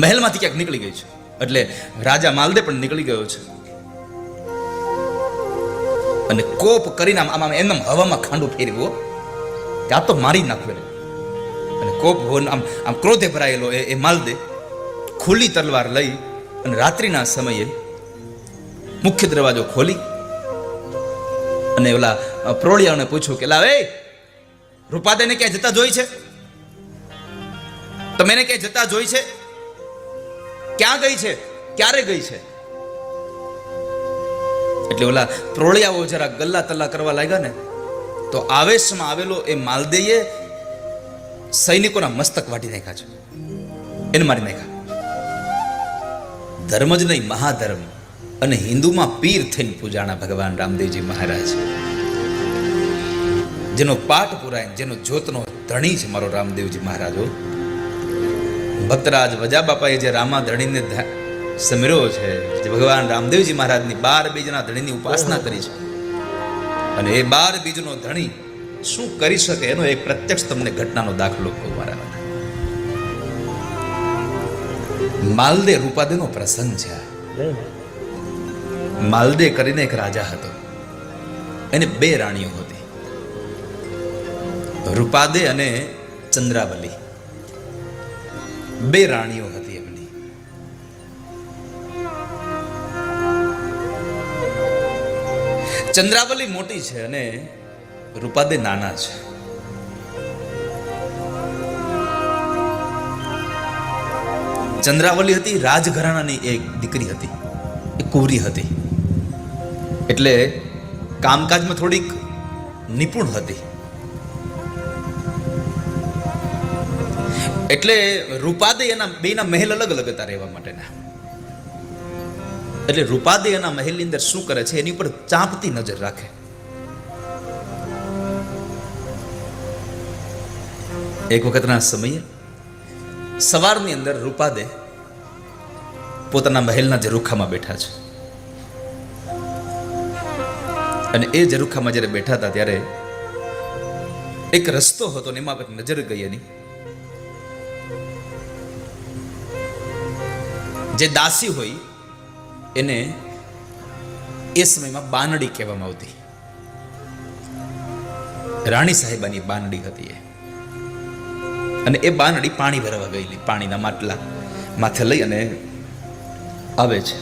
મહેલમાંથી ક્યાંક નીકળી ગઈ છે. એટલે રાજા માલદે પણ નીકળી ગયો છે અને કોપ કરીને આમ એમ હવામાં ખાંડું ફેરવ્યો કે આ તો મારી નાખ્યો. અને કોપ આમ ક્રોધે ભરાયેલો એ માલદે ખુલ્લી તલવાર લઈ અને રાત્રિના સમયે મુખ્ય દરવાજો ખોલી અને ઓલા પ્રોળિયાઓને પૂછ્યું કે લાવે રૂપાદેને ક્યાંય જતા જોઈ છે? તમે એને ક્યાંય જતા જોઈ છે? ક્યાં ગઈ છે? ક્યારે ગઈ છે? એટલે ઓલા પ્રોળિયાઓ જરા ગલ્લા તલ્લા કરવા લાગ્યા ને તો આવેશમાં આવેલો એ માલદેએ સૈનિકોના મસ્તક વાટી નાખ્યા છે, એને મારી નાખ્યા. ધર્મ જ નહીં, મહાધર્મ અને હિન્દુમાં પીર થઈને પૂજાણા ભગવાન રામદેવજી મહારાજ, જેનો પાઠ પુરાય, જેનો જ્યોતનો ધણી છે મારો રામદેવજી મહારાજો. ભક્તરાજ વજા બાપાએ જે રામા ધણીને સમેર્યો છે, જે ભગવાન રામદેવજી મહારાજની 12 બીજના ધણીની ઉપાસના કરી છે, અને એ 12 બીજનો ધણી શું કરી શકે એનો એક પ્રત્યક્ષ તમને ઘટનાનો દાખલો કહું મારા. માલદે રૂપાદેનો પ્રસંગ છે. માલદે કરીને એક રાજા હતો, એને 2 રાણીઓ હતી, રૂપાદે અને ચંદ્રાવલી. 2 રાણીઓ હતી એમની. ચંદ્રાવલી મોટી છે અને રૂપાદે નાના છે. ચંદ્રાવલી હતી રાજઘરાણાની એક દીકરી હતી, એ કુંવરી હતી, એટલે કામકાજમાં થોડીક નિપુણ હતી. એટલે રૂપાદે એના બેના મહેલ અલગ અલગ હતા રહેવા માટેના. એટલે રૂપાદે એના મહેલની અંદર શું કરે છે એની ઉપર ચાંપતી નજર રાખે. એક વખતના સમયે સવારની અંદર રૂપાદે પોતાના મહેલના ઝરૂખામાં બેઠા છે, અને એ ઝરૂખામાં જ્યારે બેઠા હતા ત્યારે એક રસ્તો હતો ને એમાં નજર ગઈ એની. જે દાસી હોય એને એ સમયમાં બાનડી કહેવામાં આવતી. રાણી સાહેબાની બાનડી હતી એ, અને એ બાનડી પાણી ભરવા ગયેલી, પાણીના માટલા માથે લઈ અને આવે છે.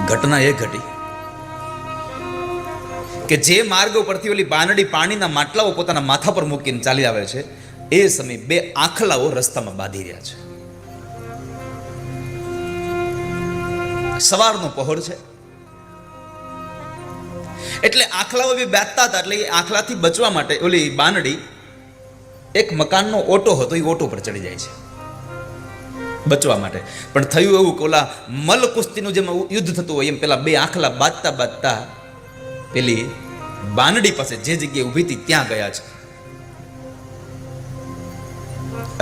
ઘટના એ ઘટી કે જે માર્ગ ઉપરથી ઓલી બાનડી પાણીના માટલાઓ પોતાના માથા પર મૂકીને ચાલી આવે છે, એ સમયે 2 આંખલાઓ રસ્તામાં બાંધી રહ્યા છે. સવારનો પહોર છે, એટલે આંખલાઓ બી બાંધતા હતા. એટલે એ આંખલાથી બચવા માટે ઓલી બાનડી એક મકાનનો ઓટો હતો, એ ઓટો પર ચડી જાય છે બચવા માટે. પણ થયું એવું કે ઓલા મલ કુસ્તીનું જેમ યુદ્ધ થતું હોય એમ પેલા 2 આંખલા બાંધતા બાંધતા પેલી બાનડી પાસે જે જગ્યાએ ઊભી હતી ત્યાં ગયા છે.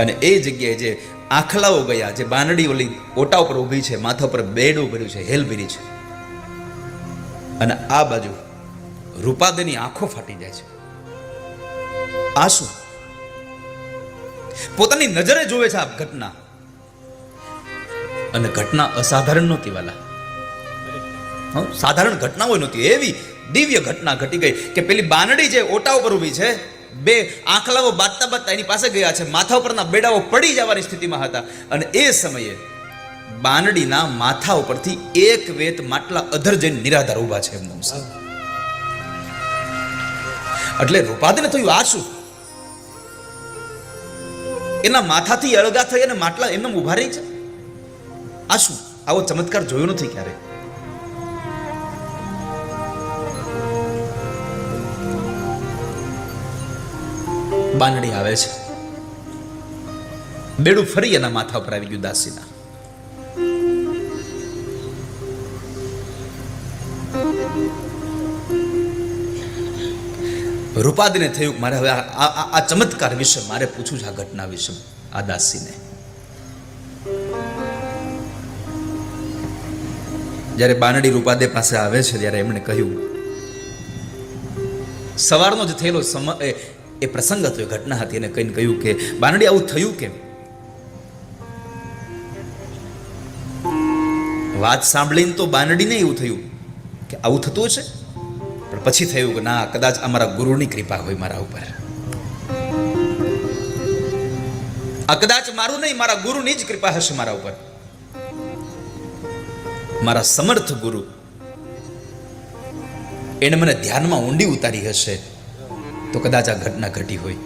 અને એ જગ્યાએ જે આંખલાઓ ગયા, જે બાનડી ઓલી ઓટા ઉપર ઊભી છે, માથા પર બેડું ભર્યું છે, હેલ ભરી છે, અને આ બાજુ રૂપાદેની આંખો ફાટી જાય છે. આ શું? પોતાની નજરે જોવે છે આ ઘટના, અને ઘટના અસાધારણ નહોતી વાલા, સાધારણ ઘટના હોય નહોતી, એવી દિવ્ય ઘટના ઘટી ગઈ કે પેલી બાનડી જે ઓટા ઉપર ઊભી છે, 2 આંખલાઓ બાંધતા બાંધતા એની પાસે ગયા છે, માથા ઉપરના બેડાઓ પડી જવાની સ્થિતિમાં હતા, અને એ સમયે બાનડીના માથા ઉપરથી એક વેત માટલા અધર જઈને નિરાધાર ઊભા છે એમનું. એટલે રૂપાદેને થયું આ શું? એના માથાથી અળગા થઈ અને માટલા એમને ઉભા રહી છે. આ શું? આવો ચમત્કાર જોયો નથી ક્યારે. બાનડી આવે છે, બેડું ફરી એના માથા પર આવી ગયું દાસીના. રૂપાદીને થયું મારે હવે આ ચમત્કાર વિશે મારે પૂછવું છે, આ ઘટના વિશે આ દાસીને. જ્યારે બાનડી રૂપાદે પાસે આવે છે ત્યારે એમણે કહ્યું, સવારનો જ થયેલો સમય એ પ્રસંગ હતો, એ ઘટના હતી, એને કહીને કહ્યું કે બાનડી આવું થયું કેમ? વાત સાંભળીને તો બાનડીને એવું થયું કે આવું થતું હશે, પણ પછી થયું કે ના, કદાચ અમારા ગુરુની કૃપા હોય મારા ઉપર. આ કદાચ મારું નહીં, મારા ગુરુની જ કૃપા હશે મારા ઉપર. મારા સમર્થ ગુરુ એને મને ધ્યાનમાં ઊંડી ઉતારી હશે, તો કદાચ આ ઘટના ઘટી હોય.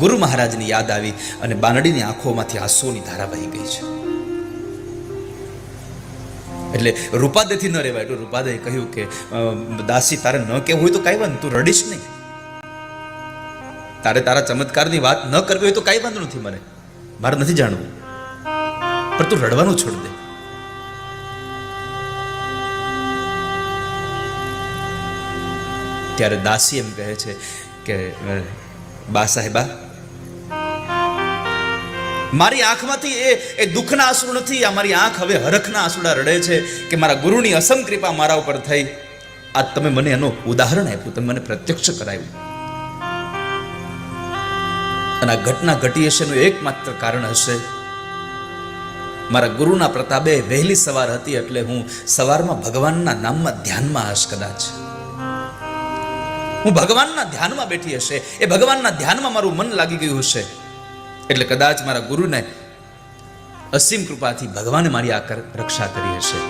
ગુરુ મહારાજની યાદ આવી અને બાનડીની આંખોમાંથી આંસુઓની ધારા વહી ગઈ છે. એટલે રૂપાદેથી ન રહેવાય. એટલે રૂપાદેએ કહ્યું કે દાસી, તારે ન કહેવું હોય તો કાંઈ વાંધો, તું રડીશ નહીં. તારે તારા ચમત્કારની વાત ન કરવી હોય તો કાંઈ વાંધો નથી, મારે નથી જાણવું, પણ તું રડવાનું છોડ દે. ત્યારે દાસી એમ કહે છે કે બા સાહેબા, મારી આંખમાંથી એ દુઃખના આંસુ નથી, આ મારી આંખ હવે હરખના આંસુડા રડે છે કે મારા ગુરુની અસમ કૃપા મારા ઉપર થઈ. આ તમે મને એનું ઉદાહરણ આપ્યું, તમે મને પ્રત્યક્ષ કરાવ્યું. અને આ ઘટના ઘટી હશે એનું એકમાત્ર કારણ હશે મારા ગુરુના પ્રતાપે વહેલી સવાર હતી, એટલે હું સવારમાં ભગવાનના નામમાં ધ્યાનમાં હશ. કદાચ હું ભગવાનના ધ્યાનમાં બેઠી હશે, એ ભગવાનના ધ્યાનમાં મારું મન લાગી ગયું હશે, એટલે કદાચ મારા ગુરુને અસીમ કૃપાથી ભગવાને મારી આ રક્ષા કરી હશે.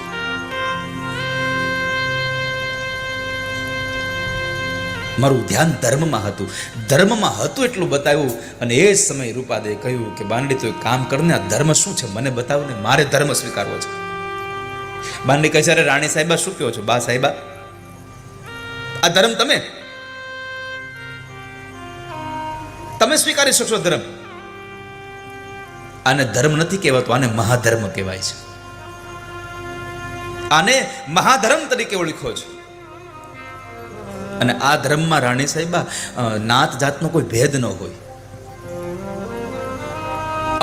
મારું ધ્યાન ધર્મમાં હતું, ધર્મમાં હતું એટલું બતાવ્યું. અને એ જ સમયે રૂપાદેએ કહ્યું કે બાનડી, તો એક કામ કરને, આ ધર્મ શું છે મને બતાવો ને, મારે ધર્મ સ્વીકારવો છે. બાનડી કહે છે, અરે રાણી સાહેબા, શું કહો છો? બા સાહેબા, આ ધર્મ તમે સ્વીકારી શકશો ધર્મ? આને ધર્મ નથી કહેવાતું, આને મહાધર્મ કહેવાય છે. આને મહાધર્મ તરીકે ઓળખો છો. અને આ ધર્મમાં રાણી સાહેબા નાત જાતનો કોઈ ભેદ ન હોય.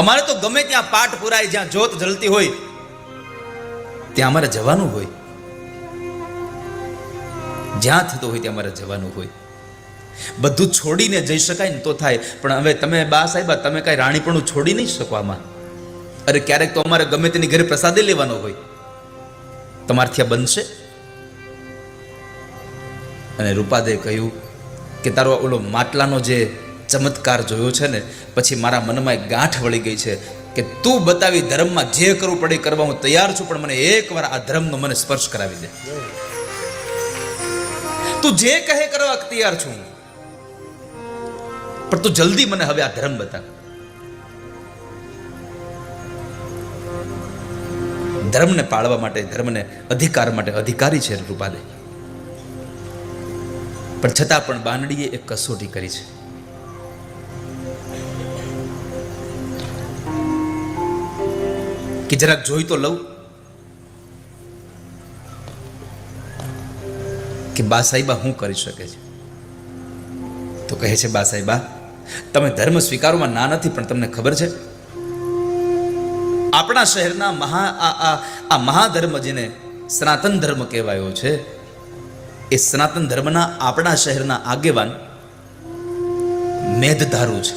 અમારે તો ગમે ત્યાં પાઠ પુરાય, જ્યાં જ્યોત જલતી હોય ત્યાં અમારે જવાનું હોય, જ્યાં થતો હોય ત્યાં અમારે જવાનું હોય. બધું છોડીને જઈ શકાય ને તો થાય, પણ હવે તમે બા સાહેબા, તમે કઈ રાણીપણું છોડી નહીં શકો આમાં. અરે ક્યારેક તો અમારે ગમે તેની ઘરે પ્રસાદે લેવાનો હોય, તમારથી આ બનશે? અને રૂપાદેએ કહ્યું કે તારો ઓલો માટલાનો જે ચમત્કાર જોયો છે ને, પછી મારા મનમાં એક ગાંઠ વળી ગઈ છે કે તું બતાવી ધર્મમાં જે કરવું પડે કરવા હું તૈયાર છું, પણ મને એકવાર આ ધર્મનો મને સ્પર્શ કરાવી દે. તું જે કહે કરવા તૈયાર છું, પણ તું જલ્દી મને હવે આ ધર્મ બતા. ધર્મને પાળવા માટે, ધર્મને અધિકાર માટે અધિકારી છે રૂપાદે. પણ છતાં પણ બાનડીએ એક કસોટી કરી છે. કે જરાક જોઈ તો લઉં કે બા સાહેબા શું કરી શકે છે. તો કહે છે, બા સાહેબા, તમે ધર્મ સ્વીકારવામાં ના નથી, પણ તમને ખબર છે આપણા શહેરના મહાધર્મ જેને સનાતન ધર્મ કહેવાયો છે, એ સનાતન ધર્મના આપણા શહેરના આગેવાન મેઘધારુ છે.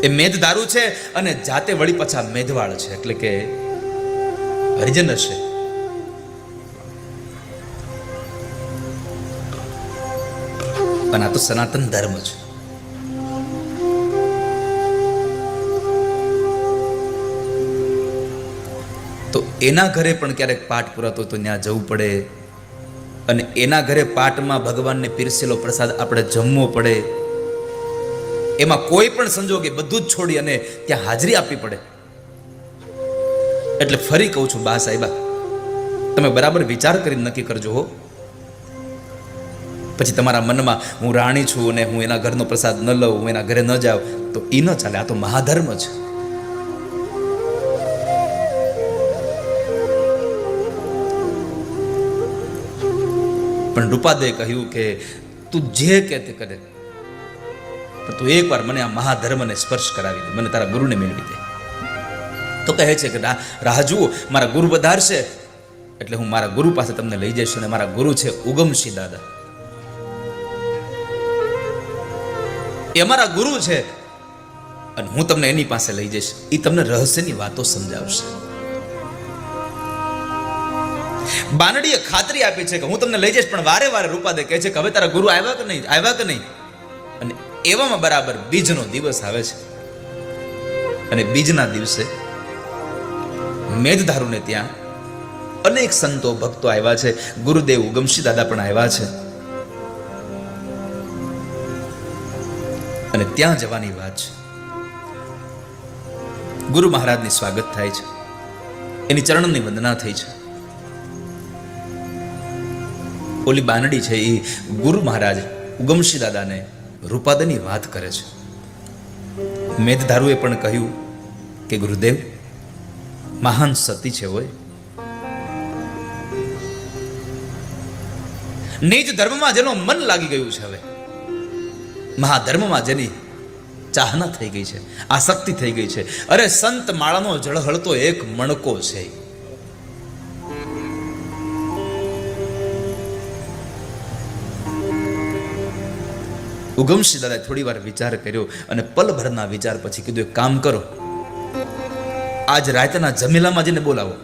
એ મેઘધારુ છે અને જાતે વળી પાછા મેઘવાળ છે, એટલે કે હરિજન હશે. પણ આ તો સનાતન ધર્મ છે. તો એના ઘરે પણ ક્યારેક પાઠ પુરાતો તો ત્યાં જવું પડે, અને એના ઘરે પાઠમાં ભગવાનને પીરસેલો પ્રસાદ આપણે જમવો પડે. એમાં કોઈ પણ સંજોગે બધું જ છોડી અને ત્યાં હાજરી આપવી પડે. એટલે ફરી કહું છું, બા સાહેબા, તમે બરાબર વિચાર કરી નક્કી કરજો હો. પછી તમારા મનમાં હું રાણી છું અને હું એના ઘરનો પ્રસાદ ન લઉં, હું એના ઘરે ન જાઉં, તો એ ન ચાલે. આ તો મહાધર્મ છે. પણ રૂપાદેએ કહ્યું કે તું જે કે તે કરે, પણ તું એકવાર મને આ મહાધર્મને સ્પર્શ કરાવી દે, મને તારા ગુરુને મેળવી દે. તો કહે છે કે રાહ જુઓ, મારા ગુરુ પધારશે એટલે હું મારા ગુરુ પાસે તમને લઈ જઈશ. અને મારા ગુરુ છે ઉગમસિંહ દાદા, એ અમારા ગુરુ છે. અને હું તમને એની પાસે લઈ જઈશ. એ તમને રહસ્યની વાતો સમજાવશે. બાનડીએ ખાતરી આપી છે કે હું તમને લઈ જઈશ, પણ વારે વારે રૂપાદે કહે છે કે હવે તારા ગુરુ આવ્યા કે નહીં. અને એવામાં બરાબર બીજનો દિવસ આવે છે. અને બીજના દિવસે મેઘધારુને ત્યાં અનેક સંતો ભક્તો આવ્યા છે. ગુરુદેવ ઉગમસિંહ દાદા પણ આવ્યા છે. અને ત્યાં જવાની વાત છે. ગુરુ મહારાજની સ્વાગત થાય છે, એની ચરણની વંદના થઈ છે. ઓલી બાનડી છે એ ગુરુ મહારાજ ઉગમસિંહ દાદાને રૂપાદાની વાત કરે છે. મેઘધારુએ પણ કહ્યું કે ગુરુદેવ મહાન સતી છે હોય, નિજ ધર્મમાં જેનો મન લાગી ગયું છે, હવે મહાધર્મમાં જેની ચાહના થઈ ગઈ છે, આસક્તિ થઈ ગઈ છે. અરે સંત માળાનો જળહળતો એક મણકો છે. ઉગમસિંહ દાદાએ થોડી વાર વિચાર કર્યો અને પલભરના વિચાર પછી કીધું એક કામ કરો, આજ રાતના જમેલામાં જઈને બોલાવો.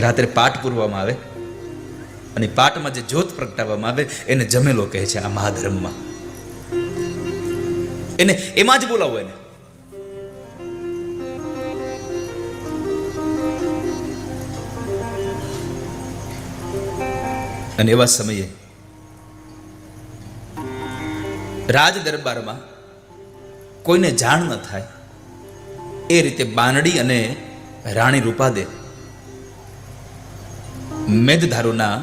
રાત્રે પાઠ પૂરવામાં આવે અને પાઠમાં જે જ્યોત પ્રગટાવવામાં આવે એને જમેલો કહે છે. આ મહાધર્મમાં એને એમાં જ બોલાવો. એને અને એવા સમયે રાજ દરબારમાં કોઈને જાણ ન થાય એ રીતે બાનડી અને રાણી રૂપાદે મેઘધારુના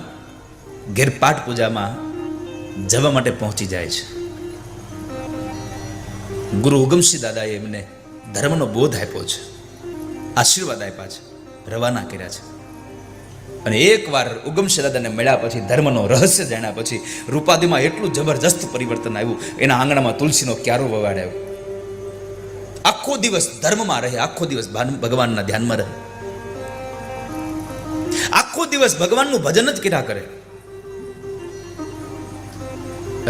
ઘેર પાઠ પૂજામાં જવા માટે પહોંચી જાય છે. ગુરુ ઉગમસિંહ દાદાએ એમને ધર્મનો બોધ આપ્યો છે, આશીર્વાદ આપ્યા છે, રવાના કર્યા છે. અને એકવાર ઉગમસિંહ દાદાને મળ્યા પછી, ધર્મનો રહસ્ય જાણ્યા પછી રૂપાદીમાં એટલું જબરજસ્ત પરિવર્તન આવ્યું. એના આંગણામાં તુલસીનો ક્યારો વવાડાયો. આખો દિવસ ધર્મમાં રહે, આખો દિવસ ભગવાનના ધ્યાનમાં રહે, આખો દિવસ ભગવાનનું ભજન જ કર્યા કરે.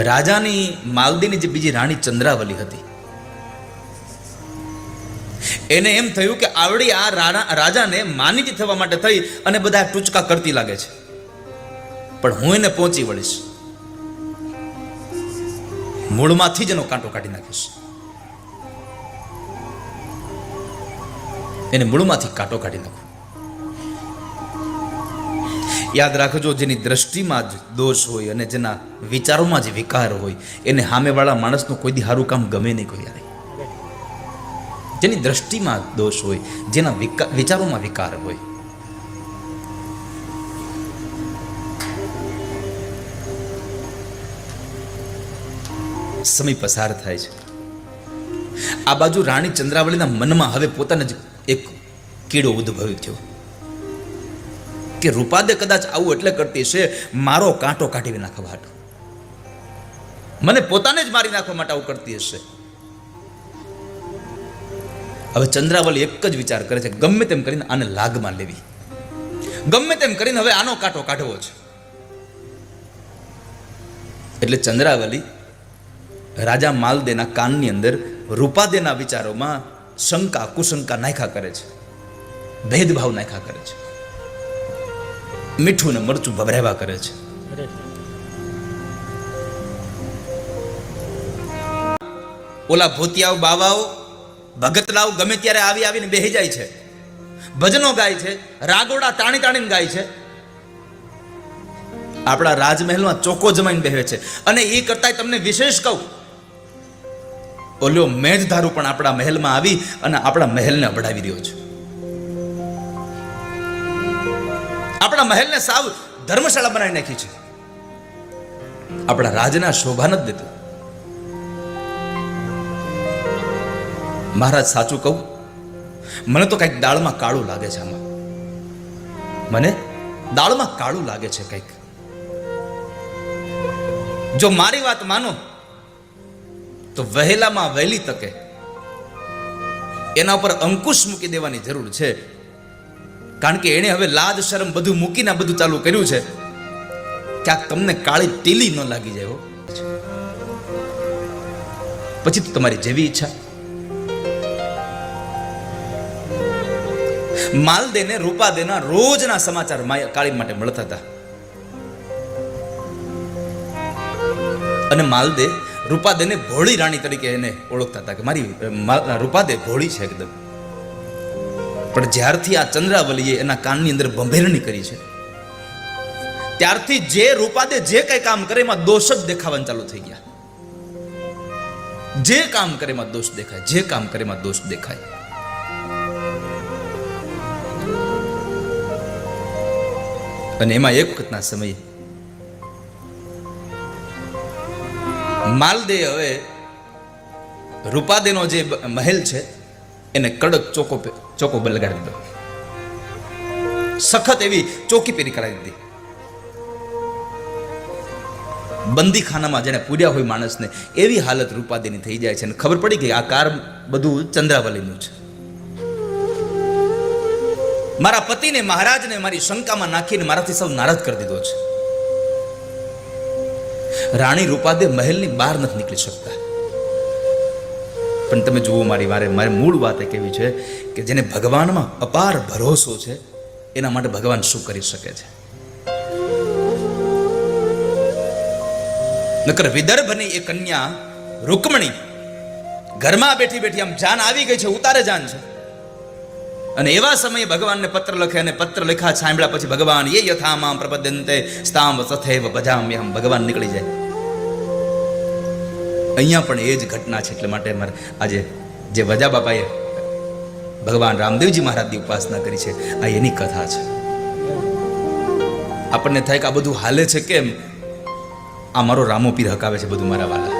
રાજાની માલદીની જે બીજી રાણી ચંદ્રાવલી હતી, એને એમ થયું કે આવડી આ રાજાને માનીતી થવા માટે થઈ અને બધા ટૂચકા કરતી લાગે છે, પણ હું એને પહોંચી વળીશ, મૂળમાંથી જ એનો કાંટો કાઢી નાખીશ. એને મૂળમાંથી કાંટો કાઢી નાખું. યાદ રાખજો, જેની દ્રષ્ટિમાં જ દોષ હોય અને જેના વિચારોમાં જ વિકાર હોય એને સામેવાળા માણસનું કોઈ દી સારું કામ ગમે નહીં. કોઈ યારે જેની દ્રષ્ટિમાં દોષ હોય, જેના વિચારોમાં વિકાર હોય, સમય પસાર થાય છે. આ બાજુ રાણી ચંદ્રાવલીના મનમાં હવે પોતાને જ એક કીડો ઉદ્ભવ્યો થયો કે રૂપાદે કદાચ આવું એટલે કરતી છે મારો કાંટો કાઢી નાખવા માટે, મને પોતાને જ મારી નાખવા માટે આવું કરતી હશે. હવે ચંદ્રાવલી એક જ વિચાર કરે છે, ગમે તેમ કરીને આને લાગમાં લેવી, ગમે તેમ કરીને હવે આનો કાંટો કાઢવો છે. એટલે ચંદ્રાવલી રાજા માલદેના કાનની અંદર રૂપાદેના વિચારોમાં શંકા કુશંકા નાખ્યા કરે છે, ભેદભાવ નાખ્યા કરે છે, મીઠું ને મરચું ભભરાવ્યા કરે છે. ઓલા ભૂતિયાઓ બાવાઓ ભગતલાઓ ગમે ત્યારે આવીને બેહી જાય છે, ભજનો ગાય છે, રાગોડા તાણીને ગાય છે, આપણા રાજમહેલમાં ચોકો જમાઈને બેહે છે. અને એ કરતા તમને વિશેષ કહું, ઓલ્યો મેઘધારુ પણ આપણા મહેલમાં આવી અને આપણા મહેલને અબડાવી રહ્યો છે. આપણા મહેલને સાવ ધર્મશાળા બનાવી નાખી છે, આપણા રાજના શોભા નથી દેતું. મહારાજ સાચું કહું, મને તો કંઈક દાળમાં કાળું લાગે છે. આમાં મને દાળમાં કાળું લાગે છે કંઈક. જો મારી વાત માનો તો વહેલામાં વહેલી તકે એના ઉપર અંકુશ મૂકી દેવાની જરૂર છે. કારણ કે એને હવે લાજ શરમ બધું મૂકીને બધું ચાલુ કર્યું છે. ક્યાંક તમને કાળી ટીલી ન લાગી જાય. પછી તો તમારી જેવી ઈચ્છા. માલદેને રૂપાદેના રોજના સમાચાર કાળી માટે મળતા હતા. અને માલદે રૂપાદેને ભોળી રાણી તરીકે એને ઓળખતા હતા કે મારી રૂપાદે ભોળી છે એકદમ. પણ જ્યારથી આ ચંદ્રાવલીએ એના કાનની અંદર ભંભેરણી કરી છે, ત્યારથી જે રૂપાદે જે કઈ કામ કરે એમાં દોષ જ દેખાવાનું ચાલુ થઈ ગયા. જે કામ કરે એમાં દોષ દેખાય, જે કામ કરે એમાં દોષ દેખાય. અને એમાં એક વખતના સમયે માલદે હવે રૂપાદેનો જે મહેલ છે એને કડક ચોકો લગાડી દીધો. સખત એવી ચોકી પેરી કરાવી દીધી. બંદીખાનામાં જેને પૂર્યા હોય માણસને એવી હાલત રૂપાદેની થઈ જાય છે. અને ખબર પડી ગઈ આ કાર બધું ચંદ્રાવલીનું છે. મારા પતિને મહારાજને મારી શંકામાં નાખીને મારાથી સૌ નારાજ કરી દીધો છે. રાણી રૂપાદે મહેલની બહાર નથી નીકળી શકતા. પણ તમે જુઓ, મારે મૂળ વાત એ કેવી છે કે જેને ભગવાનમાં અપાર ભરોસો છે એના માટે ભગવાન શું કરી શકે છે. નકર વિદર્ભની એ કન્યા રૂકમણી ઘરમાં બેઠી બેઠી આમ જાન આવી ગઈ છે, ઉતારે જાન છે. અને એવા સમયે ભગવાનને પત્ર લખે, અને પત્ર લખ્યા સાંભળ્યા પછી ભગવાન એ યથામામ પ્રપદ્યન્તેસ્તામ સથૈવ ભજામ્યહમ, ભગવાન નીકળી જાય. અહીંયા પણ એ જ ઘટના છે. એટલે માટે મારે આજે જે વજા બાપાએ ભગવાન રામદેવજી મહારાજની ઉપાસના કરી છે, આ એની કથા છે. આપણને થાય કે આ બધું હાલે છે કેમ? આ મારો રામો પીર હકાવે છે બધું. મારા વાલા,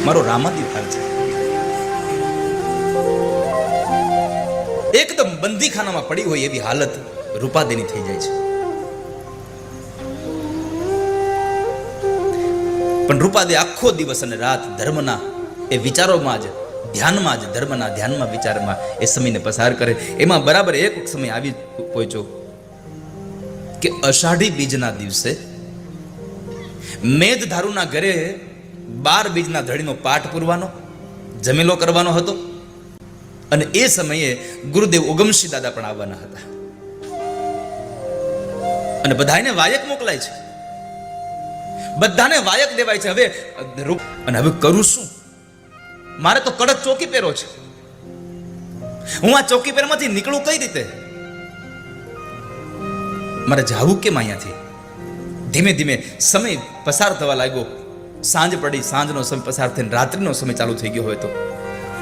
મારો રામાદીપ હાલ છે. એકદમ બંદીખાનામાં પડી હોય એવી હાલત રૂપાદેની થઈ જાય છે. પણ રૂપાદે આખો દિવસ અને રાત ધર્મના એ વિચારોમાં જ, ધ્યાનમાં જ, ધર્મના ધ્યાનમાં, વિચારમાં એ સમયને પસાર કરે. એમાં બરાબર એક સમય આવી પહોંચ્યો કે અષાઢી બીજના દિવસે મેઘધારુના ઘરે 12 બીજના ધડીનો પાઠ પૂરવાનો, જમેલો કરવાનો હતો. અને એ સમયે ગુરુદેવ ઉગમસિંહ દાદા પણ આવવાના હતા. અને બધાને વાયક મોકલાય છે, બધાને વાયક દેવાય છે. હવે કરું શું? મારે તો કડક ચોકી પહેરો છે. હું આ ચોકી પહેરમાંથી નીકળું કઈ રીતે? મારે જાવું કેમ અહીંયાથી? ધીમે ધીમે સમય પસાર થવા લાગ્યો. સાંજ પડી, સાંજનો સમય પસાર થઈને રાત્રિનો સમય ચાલુ થઈ ગયો હોય તો.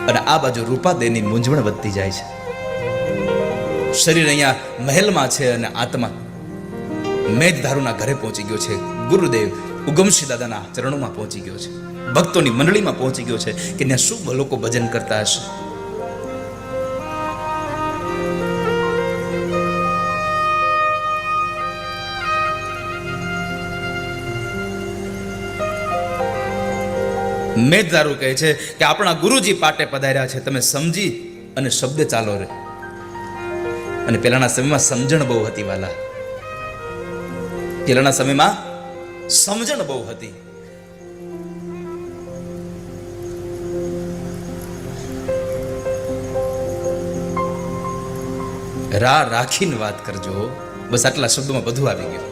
અને આ બાજુ રૂપાદેની મૂંઝવણ વધતી જાય છે. શરીર અહીંયા મહેલમાં છે અને આત્મા મેઘધારુના ઘરે પહોંચી ગયો છે. ગુરુદેવ ઉગમસિંહ દાદાના ચરણોમાં પહોંચી ગયો છે, ભક્તોની મંડળીમાં પહોંચી ગયો છે કે ત્યાં શું લોકો ભજન કરતા હશે. મેઘધારુ કહે છે કે આપણા ગુરુજી પાટે પધાર્યા છે, તમે સમજી અને શબ્દ ચાલો રે. અને પેલાના સમયમાં સમજણ બહુ હતી વાલા, પેલાના સમયમાં સમજણ બહુ હતી. રાખીને વાત કરજો. બસ આટલા શબ્દોમાં બધું આવી ગયું.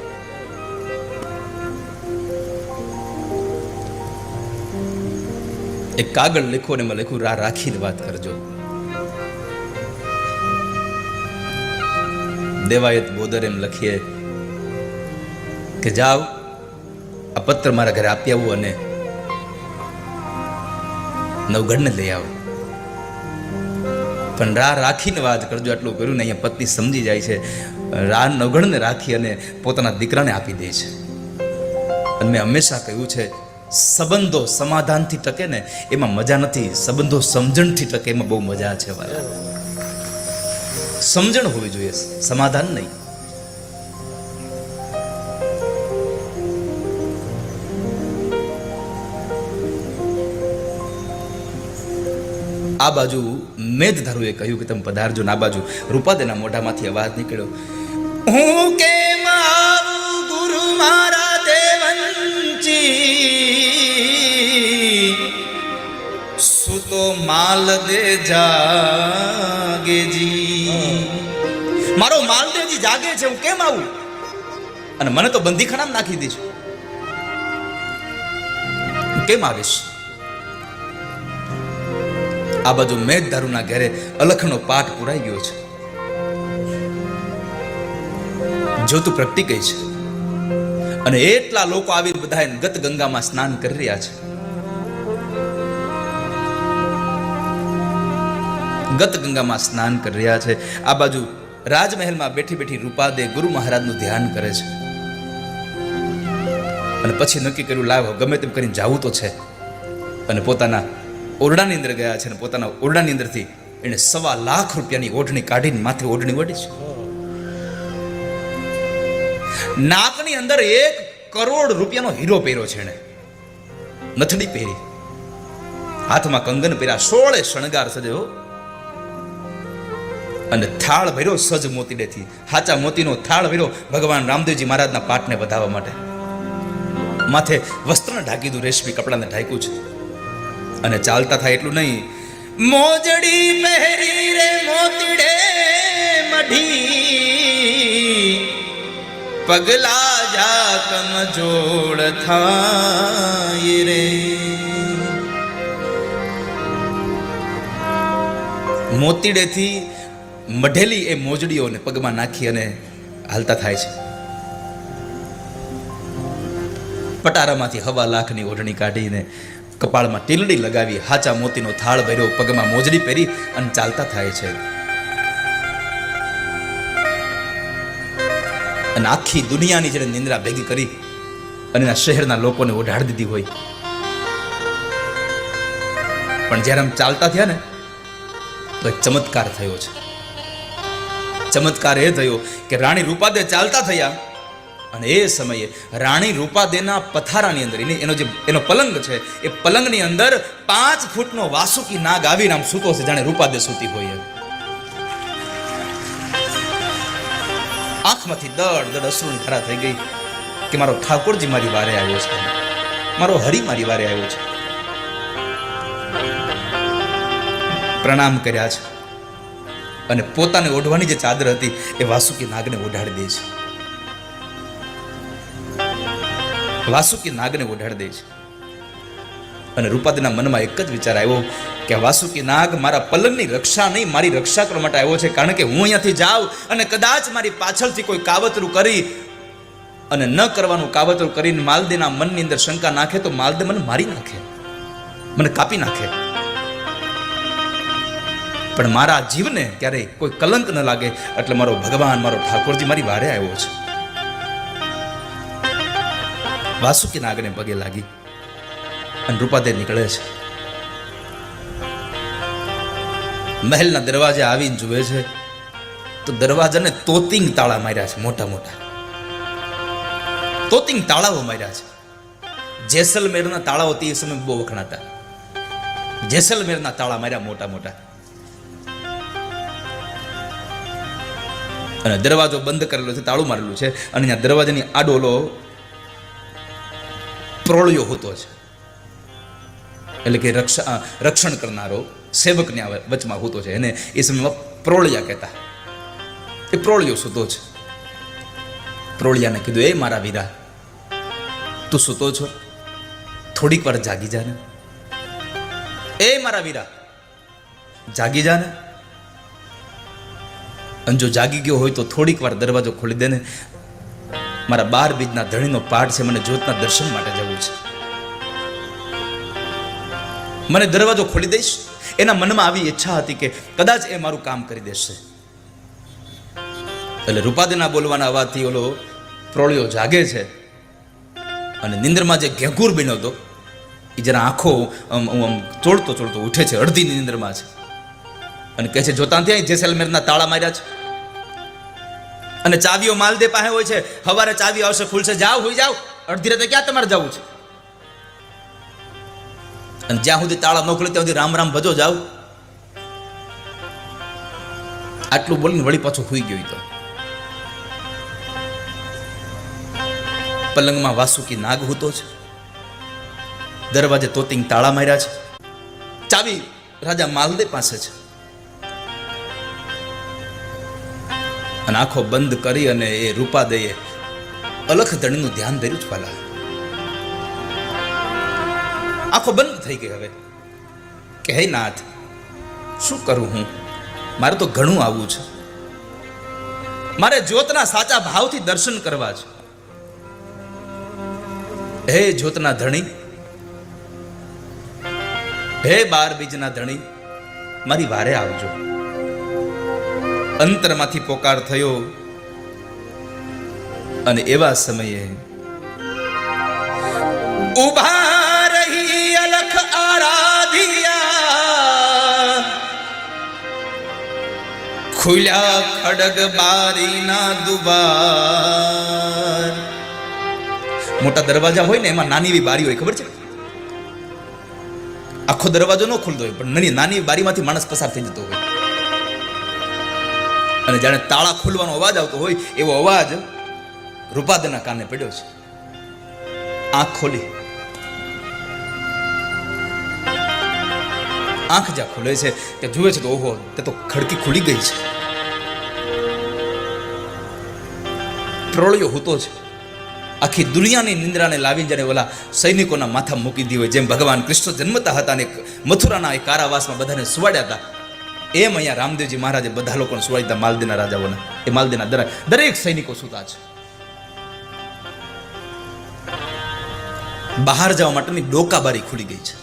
એક કાગળ લખો ને એમાં લખ્યું રાખીને વાત કરજો. દેવાયત બોદર એમ લખીએ કે જાઓ આ પત્ર મારા ઘરે આપી આવું અને નવગઢને લઈ આવો. પણ રાખીને વાત કરજો આટલું કર્યું ને અહીંયા પત્ની સમજી જાય છે. નવગઢને રાખી અને પોતાના દીકરાને આપી દે છે. અને મેં હંમેશા કહ્યું છે, સંબંધો સમાધાનથી ટકે ને એમાં મજા નથી, સંબંધો સમજણથી ટકે એમાં બહુ મજા છે વાલા. સમજણ હોવી જોઈએ, સમાધાન નહીં. આ બાજુ મેઘધારુએ કહ્યું કે તમે પધારજો. આ બાજુ રૂપાદેના મોઢામાંથી અવાજ નીકળ્યો, હું કેમ આવું ગુરુ મારા દેવંચી, માલદે જાગેજી, મારો માલદેજી જાગે છે, હું કેમ આવું? અને મને તો બંદીખાનામાં નાખી દીધું, કેમ આવીશ? આ બાજુ મેઘધારુના ઘરે અલખનો પાઠ પુરાઈ ગયો છે, જ્યોતું પ્રગટી ગઈ છે, અને એટલા લોકો આવી બધા ગત ગંગામાં સ્નાન કરી રહ્યા છે. ગત ગંગામાં સ્નાન કરી રહ્યા છે. આ બાજુ રાજમહેલમાં બેઠી બેઠી રૂપાદે ગુરુ મહારાજનું ધ્યાન કરે છે, અને પછી નક્કી કર્યું, લાવ ગમે તેમ કરીને જાવું તો છે. અને પોતાના ઓરડાની અંદર ગયા છે, અને પોતાના ઓરડાની અંદરથી એને 1.25 લાખ રૂપિયાની ઓઢણી કાઢીને માથે ઓઢણી વળી છે. નાકની અંદર 1 કરોડ રૂપિયાનો હીરો પહેર્યો છે, એને નથડી પહેરી, હાથમાં કંગન પહેર્યા, 16 શણગાર સજ્યો, અને થાળ ભર્યો સજ મોતીડેથી, હાચા મોતીનો થાળ ભર્યો ભગવાન રામદેવજી મહારાજના પાઠને વધાવવા માટે. માથે વસ્ત્રને ઢાંકી દીધું, રેશમી કપડાને ઢાંક્યું છે, અને ચાલતા થાય એટલું નહીં, મોજડી પહેરી રે મોતીડે મઢી, પગલા જા કમજોડ થાય રે. મોતીડેથી મઢેલી એ મોજડીઓને પગમાં નાખી અને હાલતા થાય છે. પટારામાંથી 1.25 લાખની ઓઢણી કાઢીને કપાળમાં ટીલડી લગાવી, હાચા મોતીનો થાળ ભર્યો, પગમાં મોજડી પહેરી અને ચાલતા થાય છે. અને આખી દુનિયાની જેને નિંદ્રા ભેગી કરી અને આ શહેરના લોકોને ઓઢાડી દીધી હોય, પણ જ્યારે આમ ચાલતા થયા ને તો એક ચમત્કાર થયો છે. ચમત્કાર એ થયો કે રાણી રૂપાદે ચાલતા થયા, અને એ સમયે રાણી રૂપાદેના પથારાની અંદર એનો પલંગ છે, એ પલંગની અંદર 5 ફૂટનો વાસુકી નાગ આવીને આમ સૂતો છે, જાણે રૂપાદે સૂતી હોય. આંખમાંથી દડ અશ્રુની ધારા થઈ ગઈ કે મારો ઠાકોરજી મારી વારે આવ્યો છે, મારો હરિ મારી વારે આવ્યો છે. પ્રણામ કર્યા છે, અને પોતાને ઓઢવાની જે ચાદર હતી એ વાસુકી નાગને ઓઢાડી દે છે. વાસુકી નાગને ઓઢાડી દે છે, અને રૂપાદેના મનમાં એક જ વિચાર આવ્યો કે વાસુકી નાગ મારા પલંગની રક્ષા નહીં, મારી રક્ષા કરવા માટે આવ્યો છે. કારણ કે હું અહીંયાથી જાઉં અને કદાચ મારી પાછળથી કોઈ કાવતરું કરી અને ન કરવાનું કાવતરું કરીને માલદેના મનની અંદર શંકા નાખે તો માલદે મને મારી નાખે, મને કાપી નાખે. પણ મારા જીવને ક્યારેય કોઈ કલંક ન લાગે, એટલે મારો ભગવાન, મારો ઠાકોરજી મારી વારે આવ્યો છે. વાસુકી નાગને પગે લાગી અને રૂપાદે નીકળે છે. મહેલના દરવાજે આવીને જુએ છે તો દરવાજાને તોતિંગ તાળા માર્યા છે, મોટા મોટા તોતિંગ તાળાઓ માર્યા છે. જેસલમેરના તાળાઓ તે સમય બહુ વખણાતા, જેસલમેરના તાળા માર્યા મોટા મોટા. અને દરવાજો બંધ કરેલો છે, તાળું મારેલું છે, અને ત્યાં દરવાજાની આડોલો પ્રોળિયો હોતો છે, એટલે કે રક્ષણ કરનારો સેવકને વચમાં હોતો છે, એને એ સમયમાં પ્રોળિયા કહેતા. એ પ્રોળિયો સૂતો છે. પ્રોળિયાને કીધું, એ મારા વીરા, તું સૂતો છો, થોડીક વાર જાગી જાને. એ મારા વીરા, જાગી જાને. અને જો જાગી ગયો હોય તો થોડીક વાર દરવાજો ખોલી દે ને, મારા 12 બીજના ધણીનો પાઠ છે, મને જ્યોતના દર્શન માટે જવું છે, મને દરવાજો ખોલી દઈશ. એના મનમાં આવી ઈચ્છા હતી કે કદાચ એ મારું કામ કરી દેશે. એટલે રૂપાદેના બોલવાના અવાજથી ઓલો પ્રોળિયો જાગે છે, અને નિંદ્રમાં જે ઘેઘૂર બન્યો હતો એ જરા આંખો ચોળતો ચોળતો ઉઠે છે, અડધી નિંદ્રમાં છે, અને કહે છે, જોતા ત્યાં જેસલમેરના તાળા માર્યા છે, અને ચાવીઓ માલદે પાસે હોય છે, સવારે ચાવી આવશે, ખુલશે, જાઓ હોઈ જાઓ, અડધી રાતે ક્યાં તમારે જવું છે? અને જ્યાં સુધી તાળા ન ખુલે ત્યાં સુધી રામ રામ ભજો જાવ. આટલું બોલીને વળી પાછું સુઈ ગયો. તો પલંગમાં વાસુકી નાગ હૂતો છે, દરવાજે તોતિંગ તાળા માર્યા છે, ચાવી રાજા માલદે પાસે છે. અને આંખો બંધ કરી અને એ રૂપાદેએ અલખ ધણીનું ધ્યાન ધર્યું જ વાલા. આંખો બંધ થઈ ગઈ. હવે કે હે નાથ, શું કરું હું? મારે તો ઘણું આવવું છે. મારે જ્યોતના સાચા ભાવથી દર્શન કરવા છે. હે જ્યોતના ધણી, હે 12 બીજના ધણી, મારી વારે આવજો. અંતરમાંથી પોકાર થયો અને એવા સમયે ઉભા રહી અલખ આરાધિયા, ખુલ્યા ખડગ બારીના દુબાર. મોટા દરવાજા હોય ને એમાં નાની એવી બારી હોય, ખબર છે? આખો દરવાજો ન ખુલતો હોય, પણ નાની બારીમાંથી માણસ પસાર થઈ જતો હોય. અને જાણે તાળા ખુલવાનો અવાજ આવતો હોય એવો અવાજ રૂપાદેના કાને પડ્યો છે. આંખ ખોલી, આંખ જ્યાં ખુલે છે તે જુએ છે તો ઓહો, તે તો ખડકી ખુલી ગઈ છે. પ્રોળિયો હૂતો છે. આખી દુનિયાની નિંદ્રાને લાવી જ્યારે ઓલા સૈનિકોના માથા મૂકી દી હોય, જેમ ભગવાન કૃષ્ણ જન્મતા હતા ને મથુરાના એ કારાવાસમાં બધાને સુવાડ્યા હતા, એમ અહીંયા રામદેવજી મહારાજે બધા લોકોને સુવાડી દીધા. માલદીના રાજાઓને, એ માલદીના દરેક સૈનિકો સુતા છે. બહાર જવા માટેની ડોકાબારી ખુલી ગઈ છે.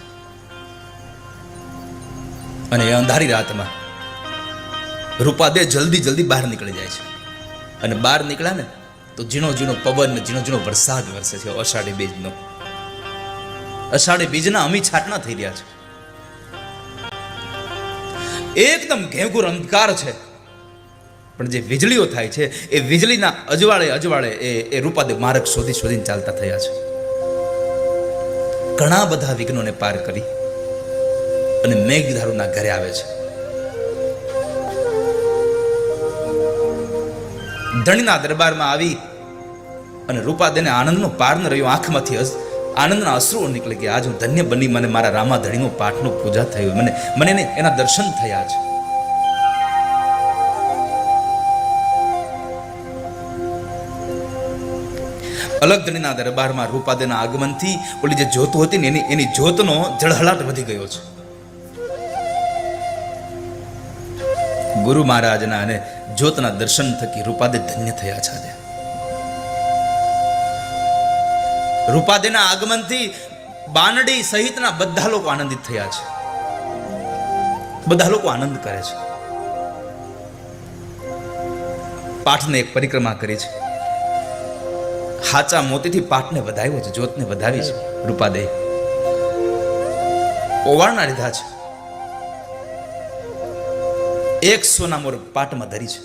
અને એ અંધારી રાતમાં રૂપાદે જલ્દી બહાર નીકળી જાય છે. અને બહાર નીકળ્યા ને તો ઝીણો ઝીણો પવન ને ઝીણો ઝીણો વરસાદ વરસે છે. અષાઢી બીજનો, અષાઢી બીજના અમી છાટણા થઈ રહ્યા છે. એકદમ ઘેઘુર અંધકાર છે, પણ જે વીજળીઓ થાય છે એ વીજળીના અજવાળે એ રૂપાદે માર્ગ શોધીને ચાલતા થયા છે. ઘણા બધા વિઘ્નોને પાર કરી અને મેઘધારુના ઘરે આવે છે. ધણીના દરબારમાં આવી અને રૂપાદેને આનંદનો પાર ન રહ્યો. આંખમાંથી આનંદના અશ્રુઓ નીકળી ગયા. આજ હું ધન્ય બની, મને મારા રામા ધણીનો પાઠનો પૂજા થયું, મને એના દર્શન થયા છે. અલગ ધણીના દરબારમાં રૂપાદેના આગમનથી ઓલી જે જ્યોત હતી ને એની જ્યોતનો જળહળાટ વધી ગયો છે. ગુરુ મહારાજના અને જ્યોતના દર્શન થકી રૂપાદે ધન્ય થયા છે. આજે રૂપાદેના આગમનથી બાનડી સહિતના બધા લોકો આનંદિત થયા છે. બધા લોકો આનંદ કરે છે. પાઠને એક પરિક્રમા કરી છે. હાચા મોતીથી પાઠને વધાવ્યો છે, જ્યોતને વધાવી છે. રૂપાદે ઓવાળના લીધા છે. એક સોનામોર પાટમાં ધરી છે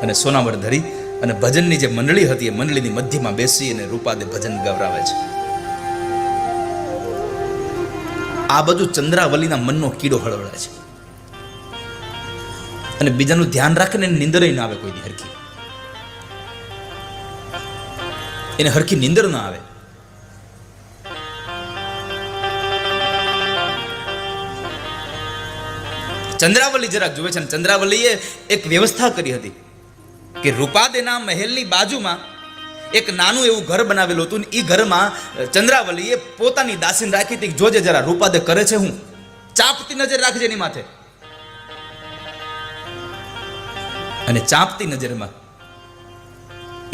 અને સોનામોર ધરી અને ભજનની જે મંડળી હતી એ મંડળીની મધ્યમાં બેસી અને રૂપાદે ભજન ગવરાવે છે. આ બધું ચંદ્રાવલીના મનનો કીડો હળવળે છે. અને બીજાનું ધ્યાન રાખે ને નીંદર ના આવે, કોઈ હરખી એને હરખી નીંદર ના આવે. ચંદ્રાવલી જરાક જોવે છે. ચંદ્રાવલીએ એક વ્યવસ્થા કરી હતી કે રૂપાદેના મહેલની બાજુમાં એક નાનું એવું ઘર બનાવેલું હતું. એ ઘરમાં ચંદ્રાવલીએ પોતાની દાસીને રાખી હતી. જોજે જરા રૂપાદે કરે છે હું, ચાપતી નજર રાખજે એની માથે. અને ચાપતી નજરમાં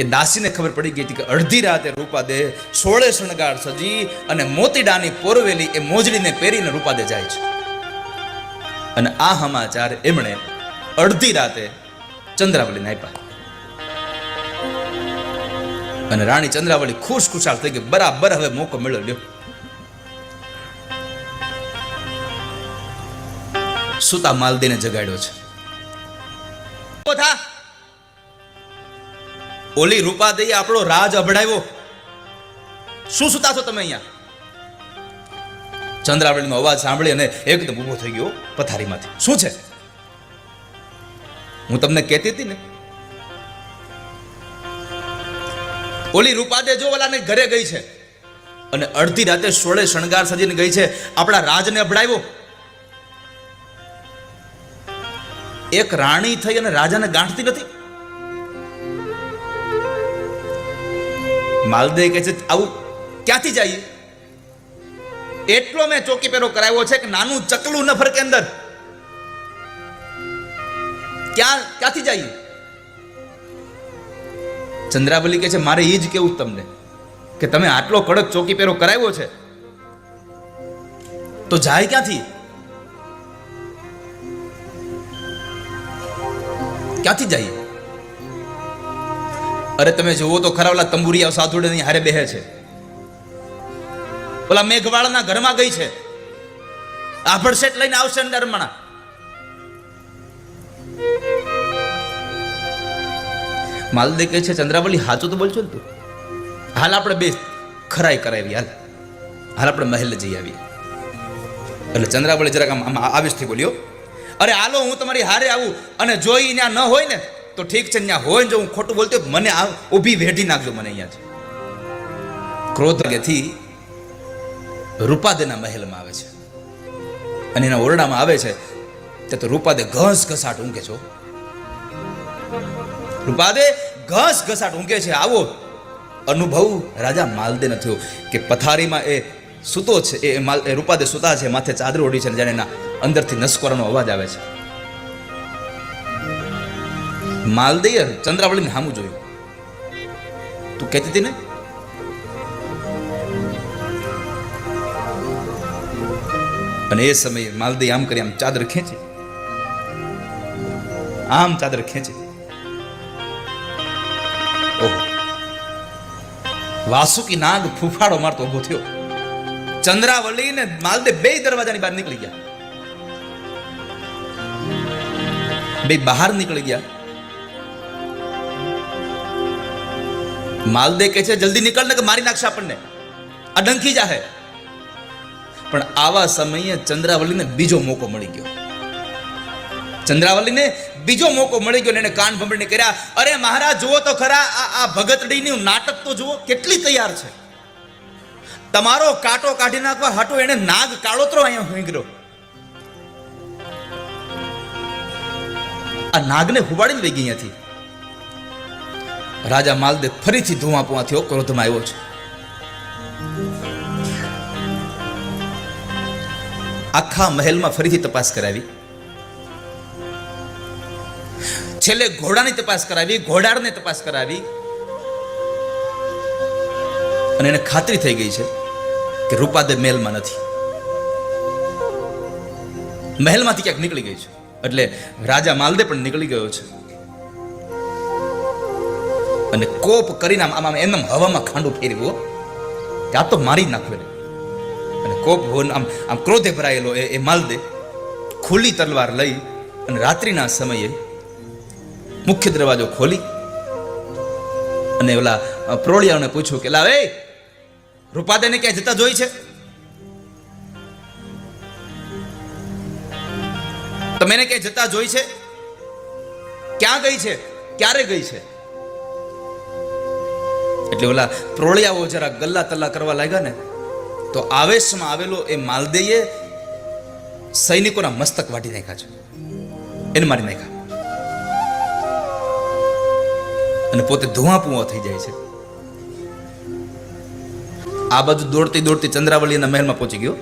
એ દાસીને ખબર પડી ગઈ હતી કે અડધી રાતે રૂપાદે 16 શણગાર સજી અને મોતીડાની પોરવેલી એ મોજડીને પહેરીને રૂપાદે જાય છે. અને આ સમાચાર એમણે અડધી રાતે ચંદ્રાવલીને આપ્યા. અને રાણી ચંદ્રાવલી ખુશાલ થઈ ગઈ. બરાબર હવે મોકો મળ્યો લ્યો. સુતા માલદીને જગાડ્યો છે. ઓલી રૂપાદેએ આપણો રાજ અભડાવ્યો. શું સુતા છો તમે અહીંયા? ચંદ્રાવલીનો અવાજ સાંભળી અને એકદમ ઊભો થઈ ગયો પથારીમાંથી. શું છે? હું તમને કહેતી હતી ને, ઓલી રૂપાદે જો ઓલાને ઘરે ગઈ છે અને અડધી રાતે 16 શણગાર સજીને ગઈ છે, આપણા રાજને અભડાવ્યો. એક રાણી થઈ અને રાજાને ગાંઠતી નથી? માલદેવ કહે છે આવું ક્યાંથી જઈએ? એટલો મેં ચોકી પહેરો કરાવ્યો છે કે નાનું ચકલું ન ફરકે અંદર. ક્યાંથી જઈએ? ચંદ્રાવલી કહે છે મારે એ જ કેવું તમને કે તમે આટલો કડક ચોકી પહેરો કરાવ્યો છે તો જાય ક્યાંથી? ક્યાંથી જઈએ? અરે તમે જુઓ તો ખરા, ઓલા તંબુરિયા સાધુડે હારે બેહે છે, ઓલા મેઘવાળાના ઘરમાં ગઈ છે, આભળ શેઠ લઈને આવશે ડરમણા. માલદેવ કહે છે ચંદ્રાવલી સાચું તો બોલજો ને તું, હાલ આપણે બે ખરાઈ કરાવી, હાલ આપણે મહેલ જઈ આવીએ. એટલે ચંદ્રાવલી જરાક આમ આવેશથી બોલ્યો, અરે હાલો હું તમારી હારે આવું, અને જોઈ ત્યાં ન હોય ને તો ઠીક છે, ત્યાં હોય જો હું ખોટું બોલતો મને ઊભી વેઢી નાખજો મને અહીંયા. ક્રોધથી રૂપાદેના મહેલમાં આવે છે અને એના ઓરડામાં આવે છે તે તો રૂપાદે ઘસાટ ઊંઘે છો. રૂપાદે ઘસાટ ઊંઘે છે. આવો અનુભવ રાજા માલદેને થયો કે પથારીમાં એ સૂતો છે, એ રૂપાદે સૂતા છે, માથે ચાદર ઓઢી છે, જાણે એના અંદરથી નસકોરાનો અવાજ આવે છે. માલદેએ ચંદ્રાવલીને સામું જોયું. તું કહેતી હતી ને અને એ સમયે માલદેવ આમ કરી આમ ચાદર ખેંચી, આમ ચાદર ખેંચી. ઓહો, વાસુકી નાગ ફૂફાડો મારતો ઉભો થયો. ચંદ્રાવલી ને માલદેવ બે દરવાજાની બહાર નીકળી ગયા, બે બહાર નીકળી ગયા. માલદેવ કહે છે જલ્દી નીકળ ને કે મારી નાખશે આપણને, આ ડંખી જાહે. પણ આવા સમયે ચંદ્રાવલીને બીજો મોકો મળી ગયો. ચંદ્રાવલીને બીજો મોકો મળી ગયો ને એને કાન ભંભળીને કર્યા, અરે મહારાજ જુઓ તો ખરા, આ ભગતડીનું નાટક તો જુઓ, કેટલી તૈયાર છે. તમારો કાંટો કાઢી નાખવા હાટો એને નાગ કાળોતરો અહીંયા ફેંક્યો. આ નાગને હુબાડીને વહી ગઈ અહીંયાથી. રાજા માલદેવ ફરીથી ધુઆ પુઆ થયો, ક્રોધમાં આવ્યો છે. આખા મહેલમાં ફરીથી તપાસ કરાવી, છેલ્લે ઘોડાની તપાસ કરાવી, ઘોડાળને તપાસ કરાવી, અને એને ખાતરી થઈ ગઈ છે કે રૂપાદે મહેલમાં નથી, મહેલમાંથી ક્યાંક નીકળી ગઈ છે. એટલે રાજા માલદેવ પણ નીકળી ગયો છે અને કોપ કરીને આમ એમ હવામાં ખાંડું ફેરવ્યો, ત્યાં તો મારી નાખ્યો. અને કોપ આમ ક્રોધે ભરાયેલો એ માલદેવ ખુલ્લી તલવાર લઈ અને રાત્રિના સમયે મુખ્ય દરવાજો ખોલી અને ઓલા પ્રોળિયાઓને પૂછ્યું કે લાવે રૂપાદેને ક્યાં જતા જોઈ છે? તમે એને ક્યાં જતા જોઈ છે? ક્યાં ગઈ છે? ક્યારે ગઈ છે? એટલે ઓલા પ્રોળિયાઓ જરા ગલ્લા તલ્લા કરવા લાગ્યા ને તો આવેશમાં આવેલો એ માલદેએ સૈનિકોના મસ્તક વાટી નાખ્યા છે, એને મારી નાખ્યા અને પોતે ધુઆપુઆ થઈ જાય છે. આ બાજુ દોડતી દોડતી ચંદ્રાવલીના મહેલમાં પહોંચી ગયો.